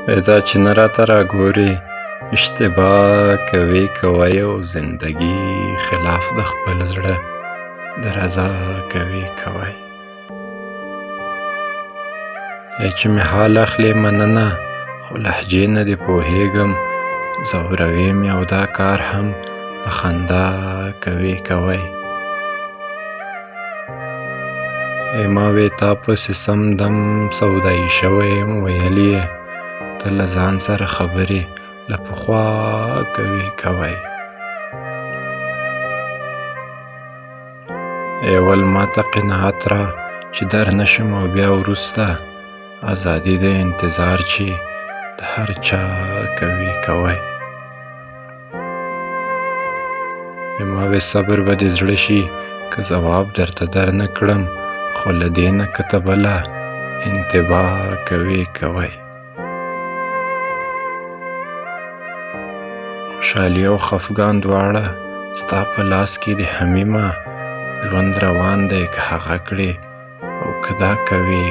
دا چې نه راته راګورې اشتباه کوي او زندګي خلاف د خپل زړه د رضا کوي چې مې حال اخلې مننه خو لهجې نه دې پوهېږم ځوروې مې او دا کار هم په خندا کوي ما وې تا پسې سم دم سودایي شوی یم ویل یې ته له ځان سره خبرې له پخوا کوي اول ما ته قناعت را چې در نشم او بیا وروسته ازادي د انتظار چې د هر چا کوي ما وې صبر به دې زړه شي که ځواب درته در نه کړم خو له دې نه که ته بله انتباه کوي خوشحالي او خفګان دواړه ستا په لاس کې دي حمیمه ژوند روان دی که هغه کړې او که دا کوي